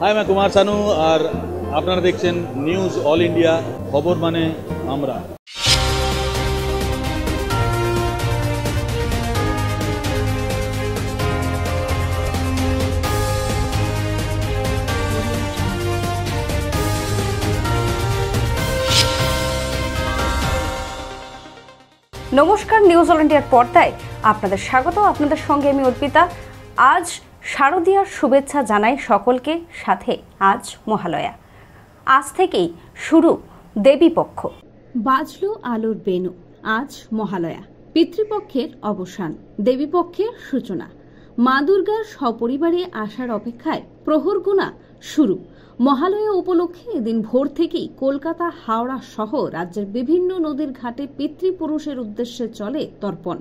हाय मैं कुमार सानू और আপনারা দেখছেন নিউজ অল ইন্ডিয়া খবর মানে আমরা। নমস্কার, নিউজ অল ইন্ডিয়ার পর্দায় আপনাদের স্বাগত। আপনাদের সঙ্গে আমি অর্পিতা। আজ শারদীয়ার শুভেচ্ছা জানাই সকলকে, সাথে আজ মহালয়া। আজ থেকেই শুরু দেবীপক্ষ। বাজলো আলোর বেনু, আজ মহালয়া। পিতৃপক্ষের অবসান, দেবীপক্ষের সূচনা। মা দুর্গার সপরিবারে আসার অপেক্ষায় প্রহর গোনা শুরু। মহালয়া উপলক্ষে এদিন ভোর থেকেই কলকাতা, হাওড়া সহ রাজ্যের বিভিন্ন নদীর ঘাটে পিতৃপুরুষের উদ্দেশ্যে চলে তর্পণ।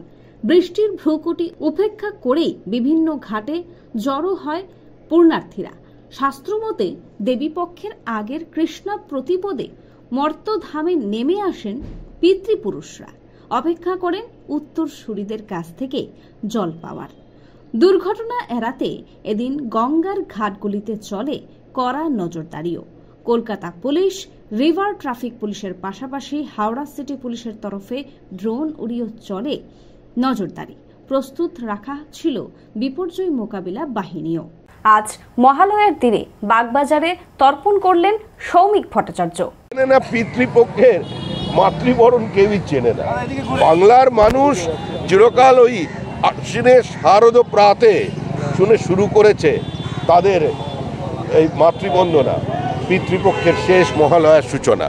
বৃষ্টির ভ্রুকুটি উপেক্ষা করেই বিভিন্ন ঘাটে জড়ো হয় পুণ্যার্থীরা। শাস্ত্রমতে দেবীপক্ষের আগের কৃষ্ণা প্রতিপদে মর্তধামে নেমে আসেন পিতৃপুরুষরা। অপেক্ষা করেন উত্তরসূরিদের কাছ থেকে জল পাওয়ার। দুর্ঘটনা এড়াতে এদিন গঙ্গার ঘাটগুলিতে চলে কড়া নজরদারিও। কলকাতা পুলিশ, রিভার ট্রাফিক পুলিশের পাশাপাশি হাওড়া সিটি পুলিশের তরফে ড্রোন উড়িয়ে চলে নজরদারি। প্রস্তুত রাখা ছিল বিপর্যয় মোকাবিলা বাহিনীও। আজ মহালয়ার দিনে বাগবাজারে তর্পণ করলেন সৌমিক ভট্টাচার্য। পিতৃপক্ষের মাতৃবরণ কেউই চেনে না। বাংলার মানুষ চিরকাল ওই আশ্বিনের শারদ প্রাতে শুনে শুরু করেছে তাদের এই মাতৃবন্দনা, পিতৃপক্ষের শেষ মহালয়ার সূচনা।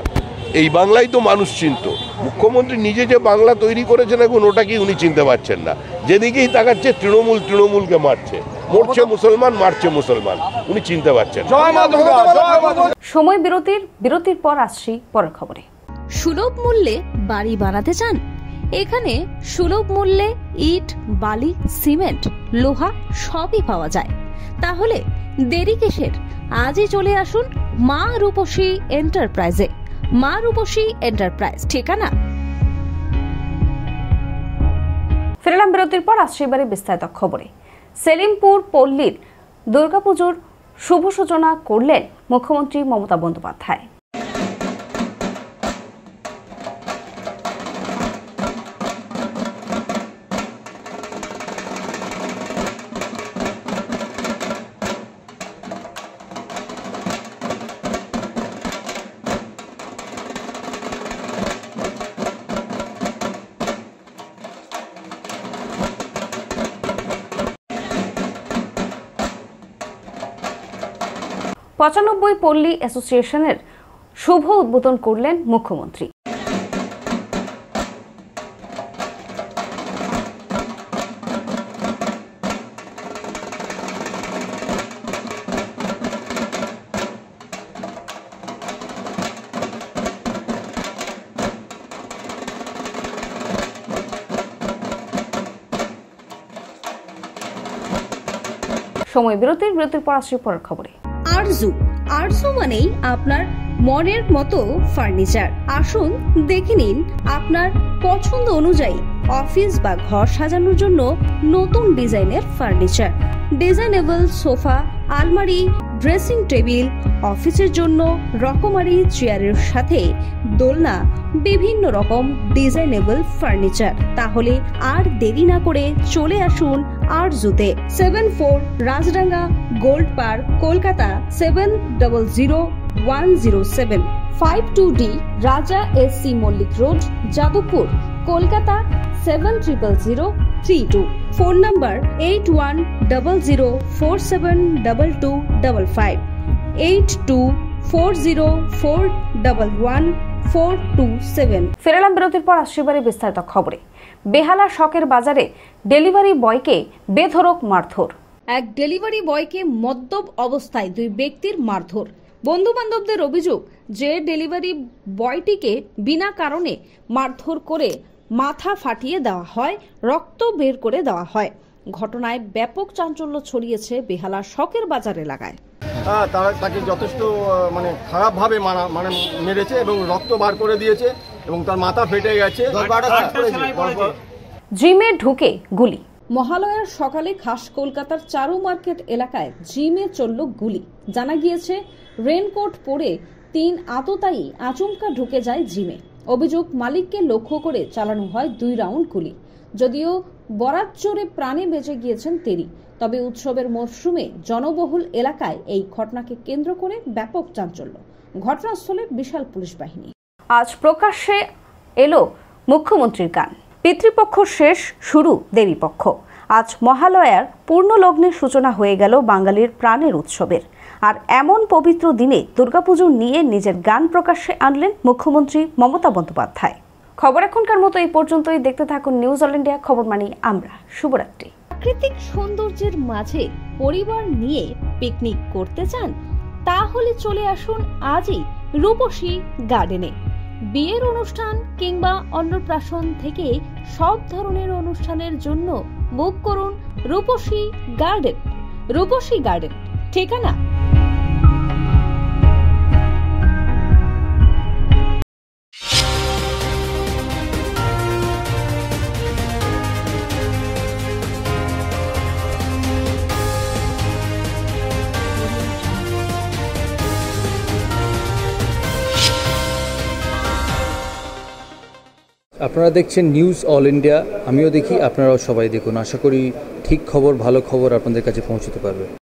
এই বাংলাই তো মানুষ চিনত। মুখ্যমন্ত্রী নিজে যে বাংলা তৈরি করেছেন এখন ওটাকেই উনি চিনতে পারছেন না। যেদিকেই তাকাচ্ছে তৃণমূলকে মারছে, মরছে মুসলমান, মারছে মুসলমান, উনি চিনতে পারছেন। সময় বিরতির পর আসছি পরের খবরে। সুলভ মূল্যে বাড়ি বানাতে চান? এখানে সুলভ মূল্যে ইট, বালি, সিমেন্ট, লোহা সবই পাওয়া যায়। তাহলে দেরি কিসের? আজই চলে আসুন মা রূপসী এন্টারপ্রাইজে। মা রূপসী এন্টারপ্রাইজ ঠিকানা। ফিরলাম বিরতির পর, আসছে এবারে বিস্তারিত খবরে। সেলিমপুর পল্লীর দুর্গাপুজোর শুভ সূচনা করলেন মুখ্যমন্ত্রী মমতা বন্দ্যোপাধ্যায়। পঁচানব্বই পল্লী অ্যাসোসিয়েশনের শুভ উদ্বোধন করলেন মুখ্যমন্ত্রী। সময় বিরতির পর আসছে পরের খবরে। আরজু মানেই আপনার মনের মতো ফার্নিচার। আসুন দেখে নিন আপনার পছন্দ অনুযায়ী অফিস বা ঘর সাজানোর জন্য নতুন ডিজাইনের ফার্নিচার। ডিজাইনেবল সোফা, আলমারি, ড্রেসিং টেবিল, অফিসের জন্য রকমারি চেয়ারের সাথে দোলনা, বিভিন্ন রকম ডিজাইনেবল ফার্নিচার। তাহলে আর দেরি না করে চলে আসুন আরজুতে। 74 Rajdanga Gold Park, Kolkata 700107। 52D Raja SC Mallick Road, Jadavpur, Kolkata 700032। Phone number 8100472255, 8240411427। ফেরালাম বিরতির পর আসছে এবারে বিস্তারিত খবরে। বেহালা শখের বাজারে ডেলিভারি বয়কে বেধড়ক মারধর। এক ডেলিভারি বয়কে মদ্যপ অবস্থায় দুই ব্যক্তির মারধর। বন্ধু বান্ধবদের অভিযোগ যে ডেলিভারি বয়টিকে বিনা কারণে মারধর করে মাথা ফাটিয়ে দেওয়া হয়, রক্ত বের করে দেওয়া হয়। ঘটনায় ব্যাপক চাঞ্চল্য ছড়িয়েছে বেহালা শখের বাজার এলাকায়। তাকে যথেষ্ট খারাপভাবে মেরেছে এবং রক্ত বার করে দিয়েছে এবং তার মাথা ফেটে গেছে। জিমে ঢুকে গুলি। মহালয়ার সকালে খাস কলকাতার চারু মার্কেট এলাকায় জিমে চলল গুলি। জানা গিয়েছে, রেনকোট পরে 3 আততায়ী আচমকা ঢুকে যায় জিমে। অভিযোগ, মালিককে লক্ষ্য করে চালানো হয় 2 রাউন্ড গুলি। যদিও বরাত জোরে প্রাণে বেঁচে গিয়েছেন তিনি, তবে উৎসবের মরশুমে জনবহুল এলাকায় এই ঘটনাকে কেন্দ্র করে ব্যাপক চাঞ্চল্য। ঘটনাস্থলে বিশাল পুলিশ বাহিনী। আজ প্রকাশ্যে এলো মুখ্যমন্ত্রীর গান। পিতৃপক্ষ শেষ, শুরু দেবীপক্ষ। আজ মহালয়ার পূর্ণ লগ্নের সূচনা হয়ে গেল বাঙালির প্রাণের উৎসবের। আর এমন পবিত্র দিনে দুর্গাপুজো নিয়ে নিজের গান প্রকাশ্যে আনলেন মুখ্যমন্ত্রী মমতা বন্দ্যোপাধ্যায়। খবর এখনকার মতো এই পর্যন্তই। দেখতে থাকুন নিউজ অল ইন্ডিয়া, খবর মানি আমরা। শুভরাত্রি। প্রাকৃতিক সৌন্দর্যের মাঝে পরিবার নিয়ে পিকনিক করতে চান? তাহলে চলে আসুন আজই রূপসী গার্ডেনে। বিয়ের অনুষ্ঠান কিংবা অন্নপ্রাশন থেকে সব ধরনের অনুষ্ঠানের জন্য বুক করুন রূপসী গার্ডেন। রূপসী গার্ডেন ঠিকানা আপনারা দেখছেন নিউজ অল ইন্ডিয়া। আমিও দেখি, আপনারাও সবাই দেখুন। আশা করি ঠিক খবর, ভালো খবর আপনাদের কাছে পৌঁছতে পারবে।